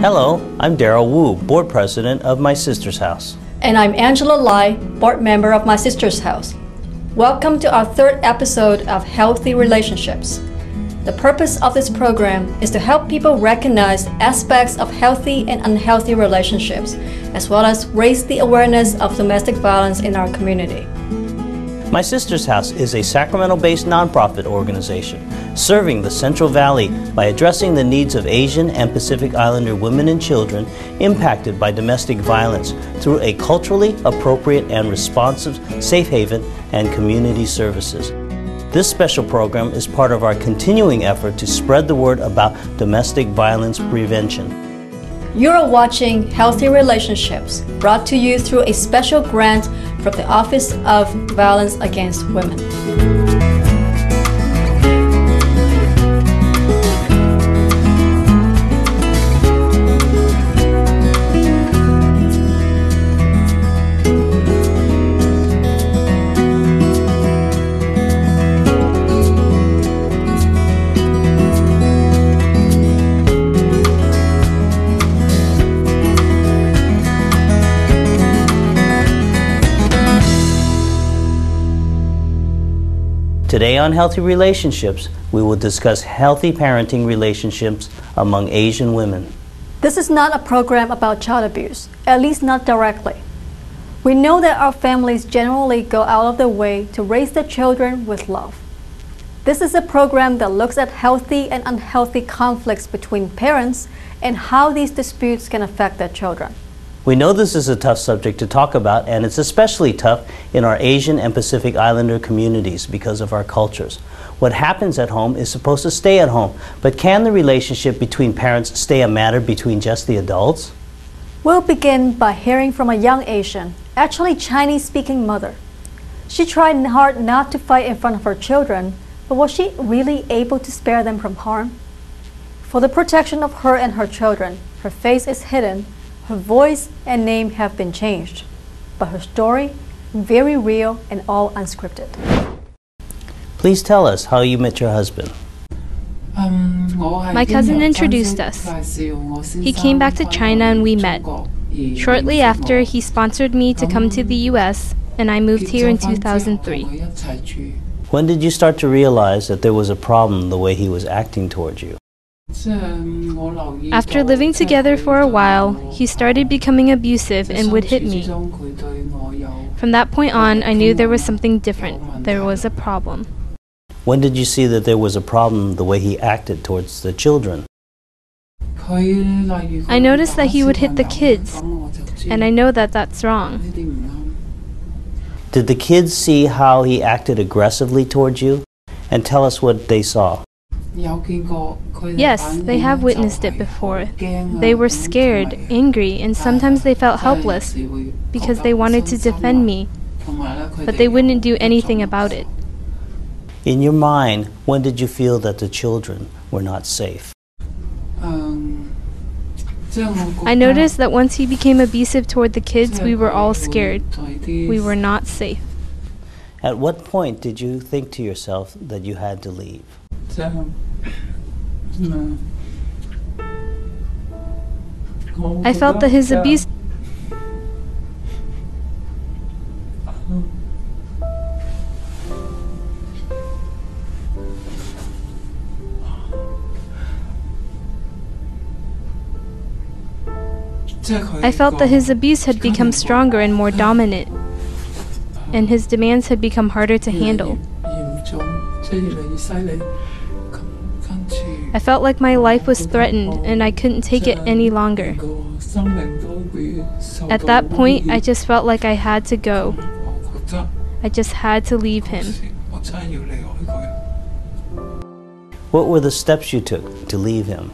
Hello, I'm Daryl Wu, Board President of My Sister's House. And I'm Angela Lai, Board Member of My Sister's House. Welcome to our third episode of Healthy Relationships. The purpose of this program is to help people recognize aspects of healthy and unhealthy relationships, as well as raise the awareness of domestic violence in our community. My Sister's House is a Sacramento-based nonprofit organization serving the Central Valley by addressing the needs of Asian and Pacific Islander women and children impacted by domestic violence through a culturally appropriate and responsive safe haven and community services. This special program is part of our continuing effort to spread the word about domestic violence prevention. You're watching Healthy Relationships, brought to you through a special grant from the Office of Violence Against Women. Today on Healthy Relationships, we will discuss healthy parenting relationships among Asian women. This is not a program about child abuse, at least not directly. We know that our families generally go out of their way to raise their children with love. This is a program that looks at healthy and unhealthy conflicts between parents and how these disputes can affect their children. We know this is a tough subject to talk about, and it's especially tough in our Asian and Pacific Islander communities because of our cultures. What happens at home is supposed to stay at home, but can the relationship between parents stay a matter between just the adults? We'll begin by hearing from a young Asian, actually Chinese-speaking mother. She tried hard not to fight in front of her children, but was she really able to spare them from harm? For the protection of her and her children, her face is hidden. Her voice and name have been changed, but her story, very real and all unscripted. Please tell us how you met your husband. My cousin introduced us. He came back to China and we met. Shortly after, he sponsored me to come to the US, and I moved here in 2003. When did you start to realize that there was a problem the way he was acting towards you? After living together for a while, he started becoming abusive and would hit me. From that point on, I knew there was something different. There was a problem. When did you see that there was a problem the way he acted towards the children? I noticed that he would hit the kids, and I know that that's wrong. Did the kids see how he acted aggressively towards you? And tell us what they saw. Yes, they have witnessed it before. They were scared, angry, and sometimes they felt helpless because they wanted to defend me, but they wouldn't do anything about it. In your mind, when did you feel that the children were not safe? I noticed that once he became abusive toward the kids, we were all scared. We were not safe. At what point did you think to yourself that you had to leave? I felt that his abuse had become stronger and more dominant, and his demands had become harder to handle. I felt like my life was threatened and I couldn't take it any longer. At that point, I just felt like I had to go. I just had to leave him. What were the steps you took to leave him?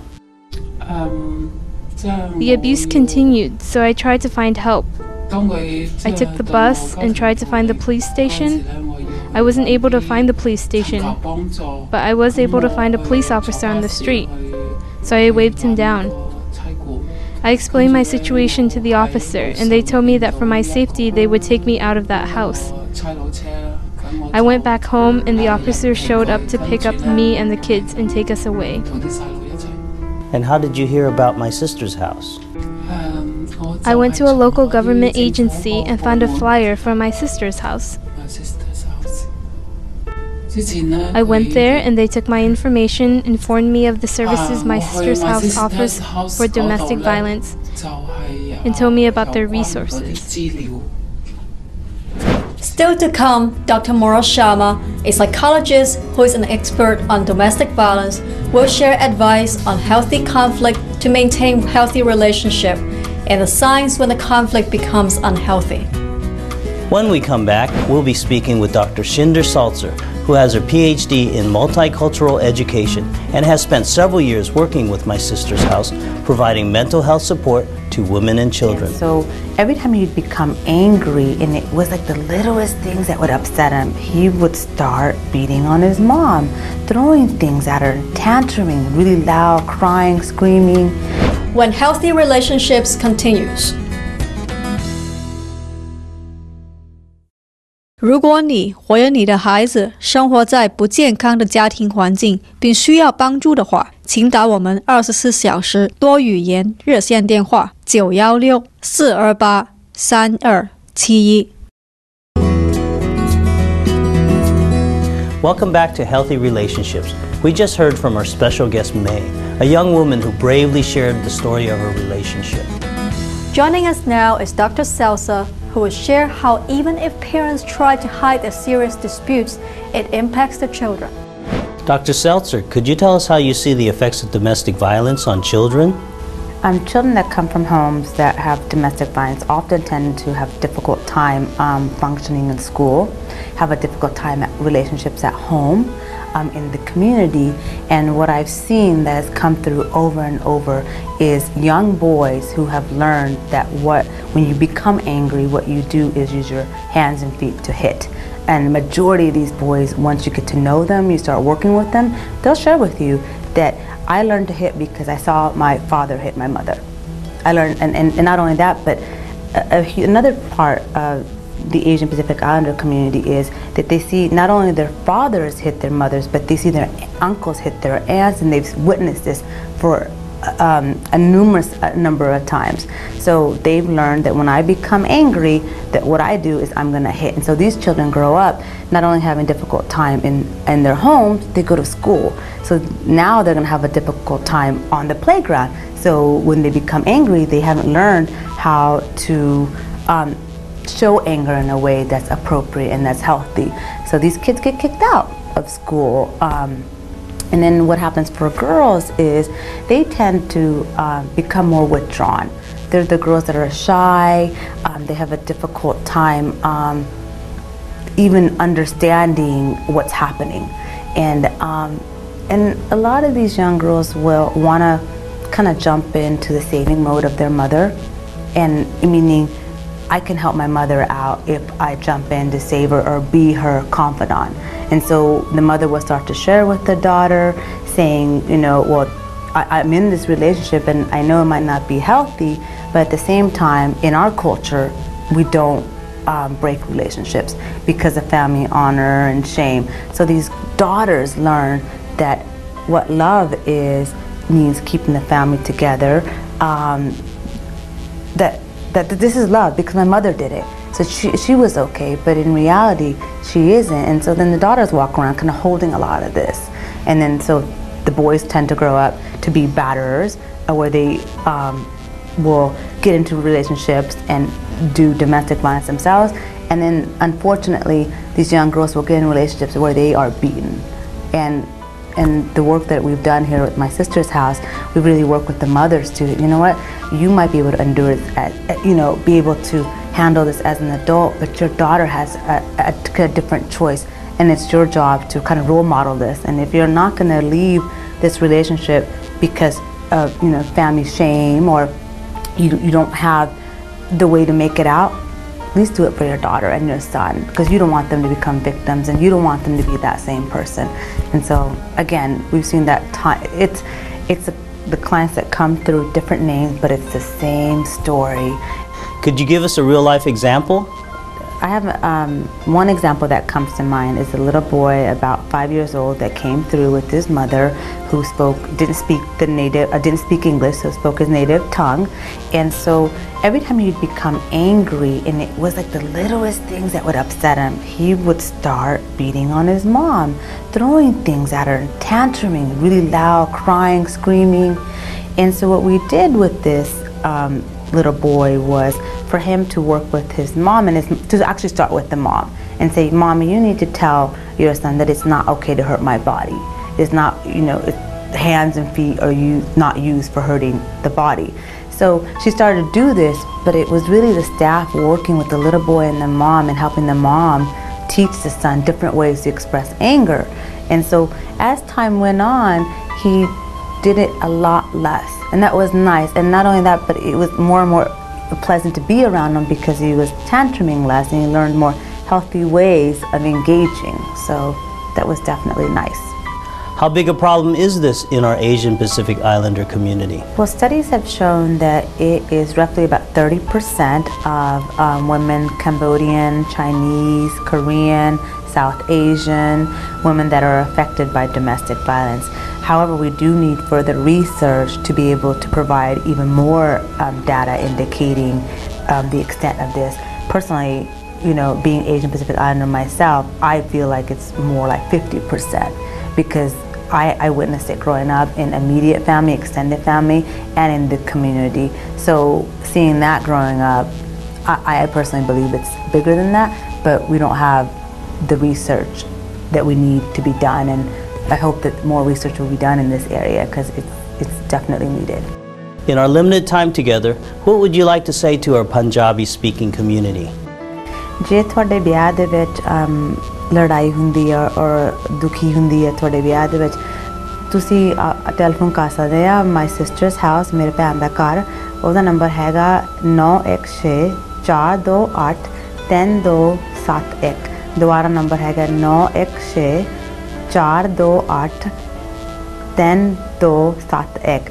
The abuse continued, so I tried to find help. I took the bus and tried to find the police station. I wasn't able to find the police station, but I was able to find a police officer on the street, so I waved him down. I explained my situation to the officer, and they told me that for my safety they would take me out of that house. I went back home, and the officer showed up to pick up me and the kids and take us away. And how did you hear about My Sister's House? I went to a local government agency and found a flyer for My Sister's House. I went there and they took my information, informed me of the services My Sister's House offers for domestic violence, and told me about their resources. Still to come, Dr. Moral Sharma, a psychologist who is an expert on domestic violence, will share advice on healthy conflict to maintain healthy relationship and the signs when the conflict becomes unhealthy. When we come back, we'll be speaking with Dr. Shinder Salzer, who has her PhD in multicultural education and has spent several years working with My Sister's House, providing mental health support to women and children. And so every time he'd become angry, and it was like the littlest things that would upset him, he would start beating on his mom, throwing things at her, tantruming, really loud, crying, screaming. When healthy relationships continues. 如果你或者你的孩子生活在不健康的家庭环境，并需要帮助的话，请打我们24小时多语言热线电话916-428-3271。Welcome back to Healthy Relationships. We just heard from our special guest May, a young woman who bravely shared the story of her relationship. Joining us now is Dr. Salzer, who will share how even if parents try to hide their serious disputes, it impacts the children. Dr. Seltzer, could you tell us how you see the effects of domestic violence on children? Children that come from homes that have domestic violence often tend to have a difficult time functioning in school, have a difficult time at relationships at home, in the community. And what I've seen that has come through over and over is young boys who have learned that when you become angry, what you do is use your hands and feet to hit. And the majority of these boys, once you get to know them, you start working with them, they'll share with you that I learned to hit because I saw my father hit my mother. I learned, and not only that, but another part of the Asian Pacific Islander community is that they see not only their fathers hit their mothers, but they see their uncles hit their aunts, and they've witnessed this for a numerous number of times. So they've learned that when I become angry, that what I do is I'm going to hit. And so these children grow up not only having a difficult time in their homes, they go to school. So now they're going to have a difficult time on the playground. So when they become angry, they haven't learned how to show anger in a way that's appropriate and that's healthy. So these kids get kicked out of school. And then what happens for girls is they tend to become more withdrawn. They're the girls that are shy. They have a difficult time even understanding what's happening. And a lot of these young girls will want to kind of jump into the saving mode of their mother, and meaning I can help my mother out if I jump in to save her or be her confidant. And so the mother will start to share with the daughter, saying, you know, well, I'm in this relationship and I know it might not be healthy, but at the same time, in our culture, we don't break relationships because of family honor and shame. So these daughters learn that what love means keeping the family together, that this is love because my mother did it. So she was okay, but in reality, she isn't. And so then the daughters walk around kind of holding a lot of this. And then so the boys tend to grow up to be batterers, where they will get into relationships and do domestic violence themselves. And then unfortunately, these young girls will get in relationships where they are beaten. And the work that we've done here at My Sister's House, we really work with the mothers to, you know what, you might be able to endure this, be able to handle this as an adult, but your daughter has a different choice, and it's your job to kind of role model this. And if you're not going to leave this relationship because of family shame, or you don't have the way to make it out, at least do it for your daughter and your son, because you don't want them to become victims and you don't want them to be that same person. And so again, we've seen that it's the clients that come through different names, but it's the same story. Could you give us a real life example I have one example that comes to mind is a little boy about 5 years old that came through with his mother, who didn't speak English, so spoke his native tongue. And so every time he'd become angry, and it was like the littlest things that would upset him, he would start beating on his mom, throwing things at her, tantruming really loud, crying, screaming. And so what we did with this little boy was for him to work with his mom, and to actually start with the mom and say, "Mommy, you need to tell your son that it's not okay to hurt my body. It's not, hands and feet are not used for hurting the body." So she started to do this, but it was really the staff working with the little boy and the mom and helping the mom teach the son different ways to express anger. And so as time went on, he did it a lot less, and that was nice. And not only that, but it was more and more pleasant to be around him because he was tantruming less and he learned more healthy ways of engaging. So that was definitely nice. How big a problem is this in our Asian Pacific Islander community? Well, studies have shown that it is roughly about 30% of women, Cambodian, Chinese, Korean, South Asian, women that are affected by domestic violence. However, we do need further research to be able to provide even more data indicating the extent of this. Personally, being Asian Pacific Islander myself, I feel like it's more like 50% because I witnessed it growing up in immediate family, extended family, and in the community. So seeing that growing up, I personally believe it's bigger than that, but we don't have the research that we need to be done, and I hope that more research will be done in this area because it's definitely needed. In our limited time together, what would you like to say to our Punjabi-speaking community? ਜੇ ਤੁਹਾਡੇ ਵਿਆਹ ਦੇ ਵਿੱਚ ਲੜਾਈ ਹੁੰਦੀ ਹੈ ਔਰ ਦੁਖੀ ਹੁੰਦੀ ਹੈ ਤੁਹਾਡੇ ਵਿਆਹ ਦੇ ਵਿੱਚ, ਤੁਸੀਂ ਟੈਲੀਫੋਨ ਕਰ ਸਕਦੇ ਆ ਮਾਈ ਸਿਸਟਰਸ ਹਾਊਸ, ਮੇਰੇ ਭੈਣ ਦਾ ਘਰ। ਉਹਦਾ ਨੰਬਰ ਹੈਗਾ 9164283271। ਦੁਬਾਰਾ ਨੰਬਰ ਹੈਗਾ 9164283271।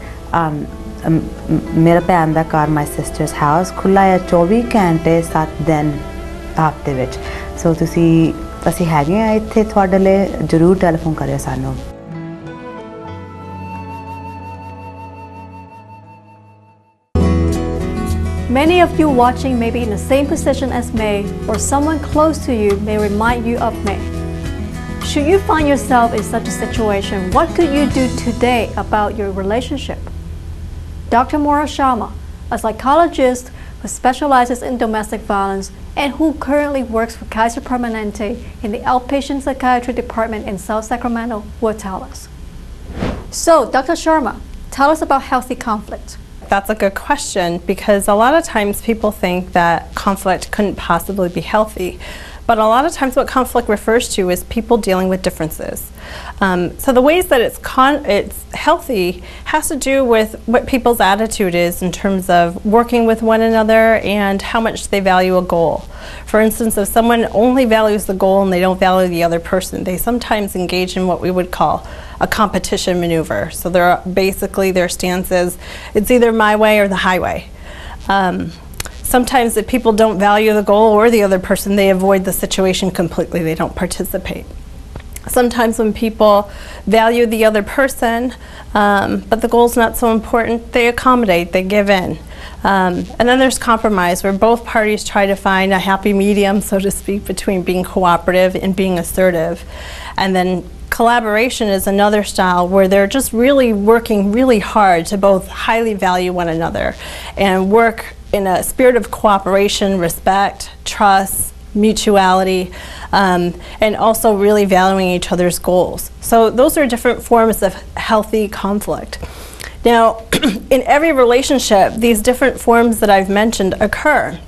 ਮੇਰਾ ਭੈਣ ਦਾ ਘਰ ਮਾਈ ਸਿਸਟਰਸ ਹਾਊਸ ਖੁੱਲ੍ਹਾ ਹੈ 24 ਘੰਟੇ 7 ਦਿਨ ਹਫ਼ਤੇ ਵਿੱਚ। ਸੋ ਅਸੀਂ ਹੈਗੇ ਆ ਇੱਥੇ ਤੁਹਾਡੇ ਲਈ, ਜ਼ਰੂਰ ਟੈਲੀਫੋਨ ਕਰਿਓ ਸਾਨੂੰ। Many of you watching may be in the same position as May, or someone close to you may remind you of May. Should you find yourself in such a situation, what could you do today about your relationship? Dr. Maura Sharma, a psychologist who specializes in domestic violence and who currently works for Kaiser Permanente in the outpatient psychiatry department in South Sacramento, will tell us. So, Dr. Sharma, tell us about healthy conflict. That's a good question, because a lot of times people think that conflict couldn't possibly be healthy. But a lot of times what conflict refers to is people dealing with differences. So the ways that it's healthy has to do with what people's attitude is in terms of working with one another and how much they value a goal. For instance, if someone only values the goal and they don't value the other person, they sometimes engage in what we would call a competition maneuver. So basically their stance is, it's either my way or the highway. Sometimes if people don't value the goal or the other person, they avoid the situation completely. They don't participate. Sometimes when people value the other person, but the goal's not so important, they accommodate, they give in. And then there's compromise, where both parties try to find a happy medium, so to speak, between being cooperative and being assertive. And then collaboration is another style where they're just really working really hard to both highly value one another and work in a spirit of cooperation, respect, trust, mutuality, and also really valuing each other's goals. So those are different forms of healthy conflict. Now, in every relationship, these different forms that I've mentioned occur.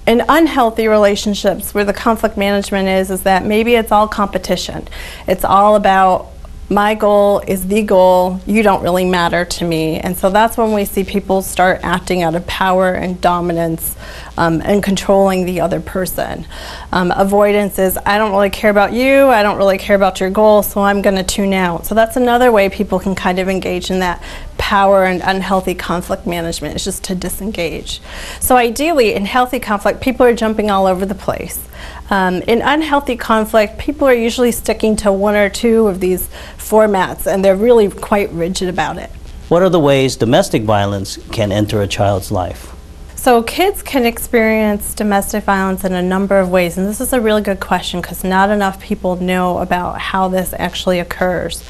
In unhealthy relationships where the conflict management is that maybe it's all competition. It's all about my goal is the goal, you don't really matter to me. And so that's when we see people start acting out of power and dominance and controlling the other person. Avoidance is, I don't really care about you, I don't really care about your goal, so I'm going to tune out. So that's another way people can kind of engage in that power and unhealthy conflict management is just to disengage. So ideally, in healthy conflict, people are jumping all over the place. In unhealthy conflict, people are usually sticking to one or two of these formats, and they're really quite rigid about it. What are the ways domestic violence can enter a child's life? So kids can experience domestic violence in a number of ways, and this is a really good question because not enough people know about how this actually occurs.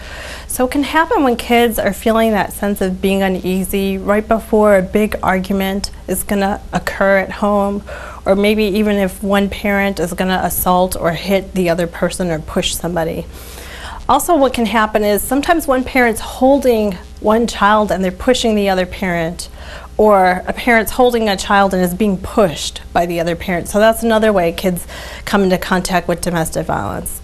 So it can happen when kids are feeling that sense of being uneasy right before a big argument is going to occur at home, or maybe even if one parent is going to assault or hit the other person or push somebody. Also, what can happen is sometimes one parent's holding one child and they're pushing the other parent, or a parent's holding a child and is being pushed by the other parent. So that's another way kids come into contact with domestic violence.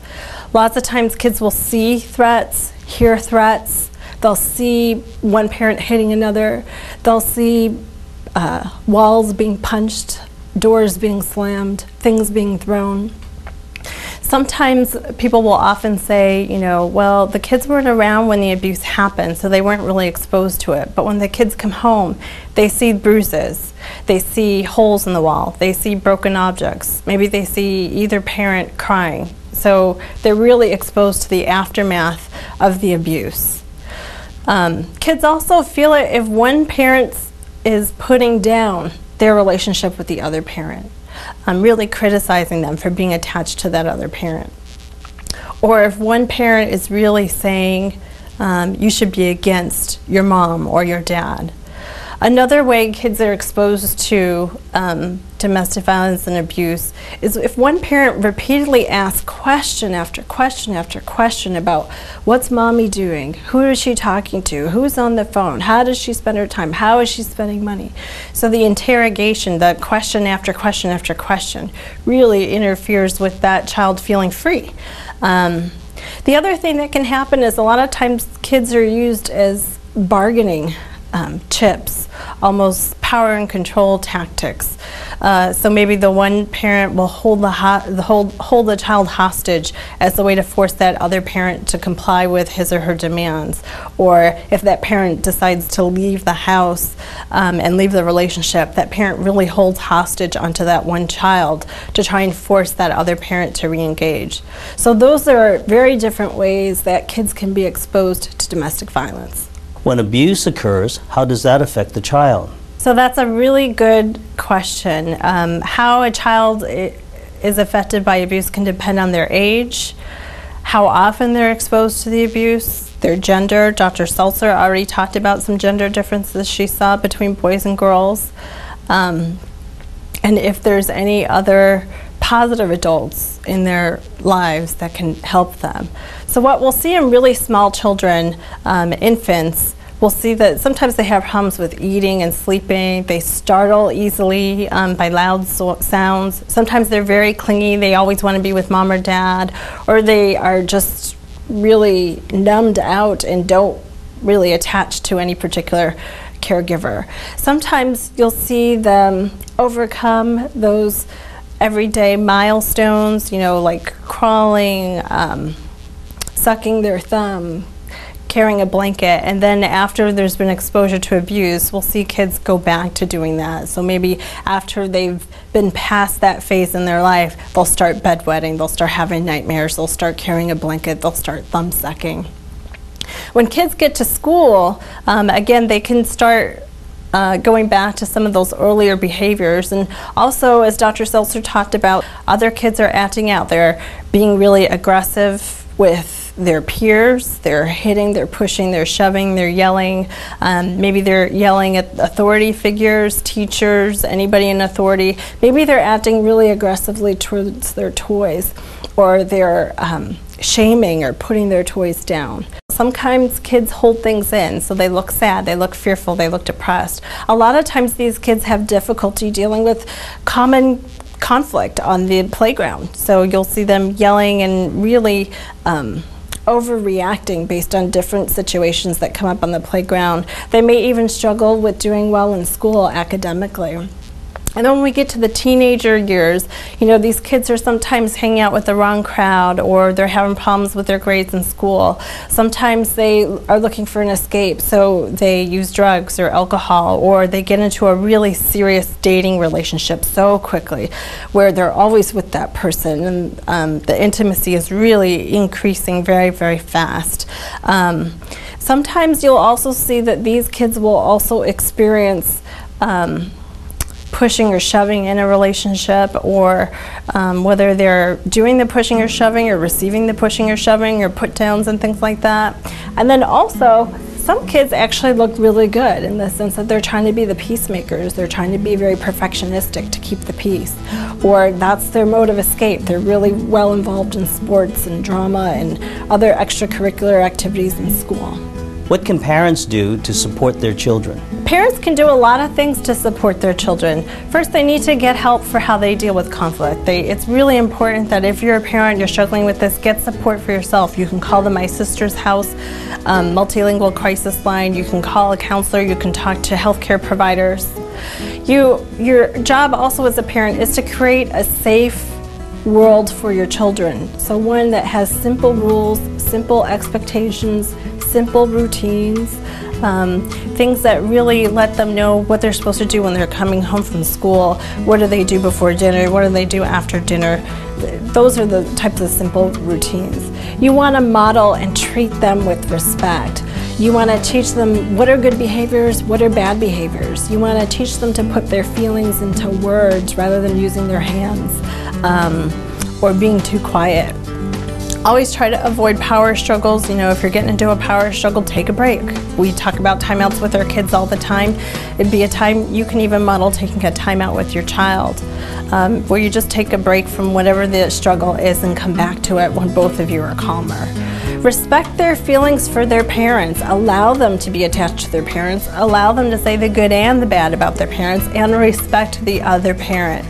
Lots of times kids will see threats, hear threats, they'll see one parent hitting another, they'll see walls being punched, doors being slammed, things being thrown. Sometimes people will often say, you know, well, the kids weren't around when the abuse happened, so they weren't really exposed to it. But when the kids come home, they see bruises, they see holes in the wall, they see broken objects, maybe they see either parent crying. So they're really exposed to the aftermath of the abuse. Kids also feel it if one parent is putting down their relationship with the other parent. Really criticizing them for being attached to that other parent. Or if one parent is really saying, you should be against your mom or your dad. Another way kids are exposed to domestic violence and abuse is if one parent repeatedly asks question after question after question about what's mommy doing, who is she talking to, who's on the phone, how does she spend her time, how is she spending money. So the interrogation, the question after question after question, really interferes with that child feeling free. The other thing that can happen is a lot of times kids are used as bargaining chips, almost power and control tactics. So maybe the one parent will hold the child hostage as a way to force that other parent to comply with his or her demands. Or if that parent decides to leave the house and leave the relationship, that parent really holds hostage onto that one child to try and force that other parent to re-engage. So those are very different ways that kids can be exposed to domestic violence. When abuse occurs, how does that affect the child? So that's a really good question. How a child is affected by abuse can depend on their age, how often they're exposed to the abuse, their gender. Dr. Seltzer already talked about some gender differences she saw between boys and girls, and if there's any other positive adults in their lives that can help them. So what we'll see in really small children, infants, we'll see that sometimes they have problems with eating and sleeping. They startle easily by loud sounds. Sometimes they're very clingy. They always want to be with mom or dad, or they are just really numbed out and don't really attach to any particular caregiver. Sometimes you'll see them overcome those everyday milestones, you know, like crawling, sucking their thumb, carrying a blanket, and then after there's been exposure to abuse, we'll see kids go back to doing that. So maybe after they've been past that phase in their life, they'll start bedwetting, they'll start having nightmares, they'll start carrying a blanket, they'll start thumb sucking. When kids get to school, again, they can start going back to some of those earlier behaviors. And also, as Dr. Seltzer talked about, other kids are acting out. They're being really aggressive with their peers. They're hitting, they're pushing, they're shoving, they're yelling. Maybe they're yelling at authority figures, teachers, anybody in authority. Maybe they're acting really aggressively towards their toys, or they're shaming or putting their toys down. Sometimes kids hold things in, so they look sad, they look fearful, they look depressed. A lot of times these kids have difficulty dealing with common conflict on the playground. So you'll see them yelling and really overreacting based on different situations that come up on the playground. They may even struggle with doing well in school academically. And then when we get to the teenager years, you know, these kids are sometimes hanging out with the wrong crowd, or they're having problems with their grades in school. Sometimes they are looking for an escape, so they use drugs or alcohol, or they get into a really serious dating relationship so quickly, where they're always with that person, and the intimacy is really increasing very, very fast. Sometimes you'll also see that these kids will also experience pushing or shoving in a relationship, or whether they're doing the pushing or shoving or receiving the pushing or shoving or put downs and things like that. And then also, some kids actually look really good in the sense that they're trying to be the peacemakers. They're trying to be very perfectionistic to keep the peace, or that's their mode of escape. They're really well involved in sports and drama and other extracurricular activities in school. What can parents do to support their children? Parents can do a lot of things to support their children. First, they need to get help for how they deal with conflict. It's really important that if you're a parent, you're struggling with this, get support for yourself. You can call the My Sister's House multilingual crisis line. You can call a counselor. You can talk to healthcare providers. Your job also as a parent is to create a safe world for your children. So one that has simple rules, simple expectations, simple routines, things that really let them know what they're supposed to do when they're coming home from school. What do they do before dinner? What do they do after dinner? Those are the types of simple routines. You want to model and treat them with respect. You want to teach them what are good behaviors, what are bad behaviors. You want to teach them to put their feelings into words rather than using their hands or being too quiet. Always try to avoid power struggles. You know, if you're getting into a power struggle, take a break. We talk about timeouts with our kids all the time. It'd be a time, you can even model taking a timeout with your child, where you just take a break from whatever the struggle is and come back to it when both of you are calmer. Respect their feelings for their parents. Allow them to be attached to their parents. Allow them to say the good and the bad about their parents, and respect the other parent.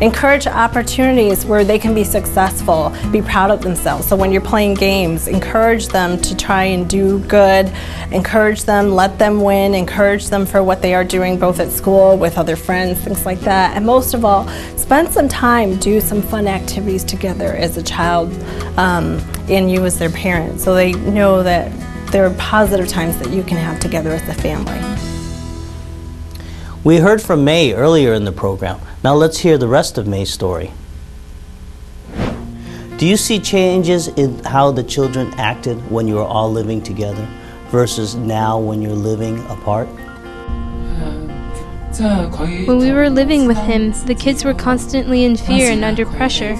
Encourage opportunities where they can be successful, be proud of themselves. So when you're playing games, encourage them to try and do good, encourage them, let them win, encourage them for what they are doing both at school, with other friends, things like that. And most of all, spend some time, do some fun activities together as a child and you as their parent, so they know that there are positive times that you can have together as a family. We heard from May earlier in the program. Now let's hear the rest of May's story. Do you see changes in how the children acted when you were all living together versus now when you're living apart? When we were living with him, the kids were constantly in fear and under pressure.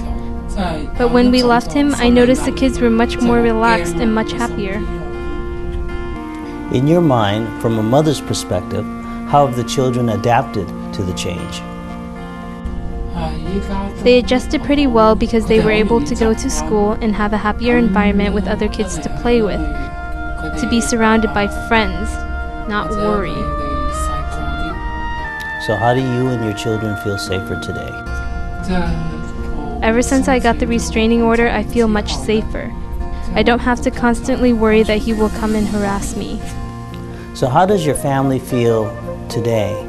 But when we left him, I noticed the kids were much more relaxed and much happier. In your mind, from a mother's perspective, how have the children adapted to the change? They adjusted pretty well because they were able to go to school and have a happier environment with other kids to play with, to be surrounded by friends, not worry. So how do you and your children feel safer today? Ever since I got the restraining order, I feel much safer. I don't have to constantly worry that he will come and harass me. So how does your family feel today,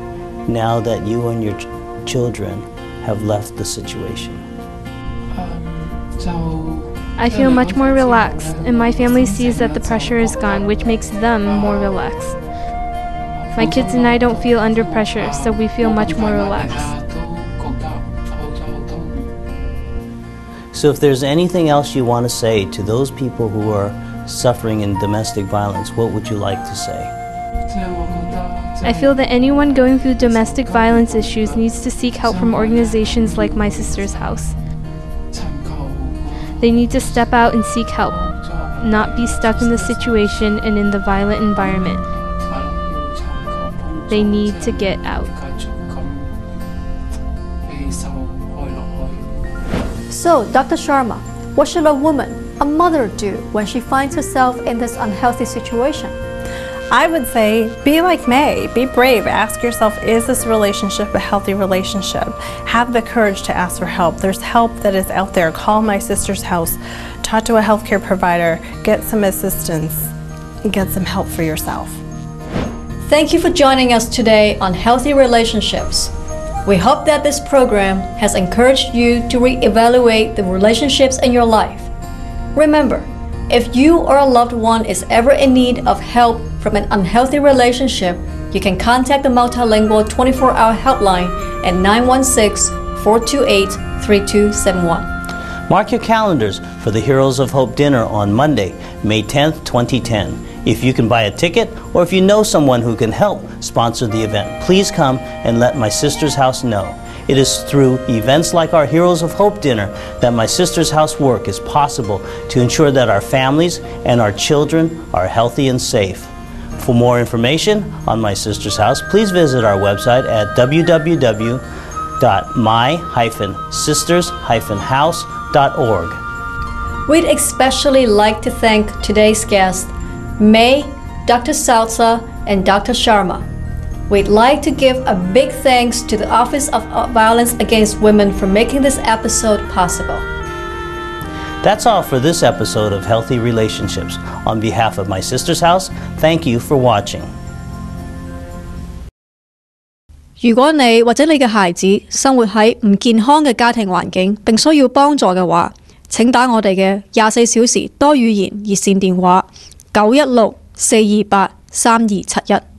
now that you and your children have left the situation? I feel much more relaxed, and my family sees that the pressure is gone, which makes them more relaxed. My kids and I don't feel under pressure, so we feel much more relaxed. So if there's anything else you want to say to those people who are suffering in domestic violence, what would you like to say? I feel that anyone going through domestic violence issues needs to seek help from organizations like My Sister's House. They need to step out and seek help, not be stuck in the situation and in the violent environment. They need to get out. So, Dr. Sharma, what should a woman, a mother, do when she finds herself in this unhealthy situation? I would say, be like May, be brave. Ask yourself, is this relationship a healthy relationship? Have the courage to ask for help. There's help that is out there. Call My Sister's House, talk to a healthcare provider, get some assistance, and get some help for yourself. Thank you for joining us today on Healthy Relationships. We hope that this program has encouraged you to re-evaluate the relationships in your life. Remember, if you or a loved one is ever in need of help from an unhealthy relationship, you can contact the Multilingual 24-hour helpline at 916-428-3271. Mark your calendars for the Heroes of Hope dinner on Monday, May 10th, 2010. If you can buy a ticket or if you know someone who can help sponsor the event, please come and let My Sister's House know. It is through events like our Heroes of Hope dinner that My Sister's House work is possible to ensure that our families and our children are healthy and safe. For more information on My Sister's House, please visit our website at www.my-sisters-house.org. We'd especially like to thank today's guests, May, Dr. Salsa, and Dr. Sharma. We'd like to give a big thanks to the Office of Violence Against Women for making this episode possible. That's all for this episode of Healthy Relationships. On behalf of My Sister's House, thank you for watching. 如果你或者你嘅孩子生活喺唔健康嘅家庭環境，並需要幫助嘅話，請打我哋嘅24小時多語言熱線電話916-428-3271。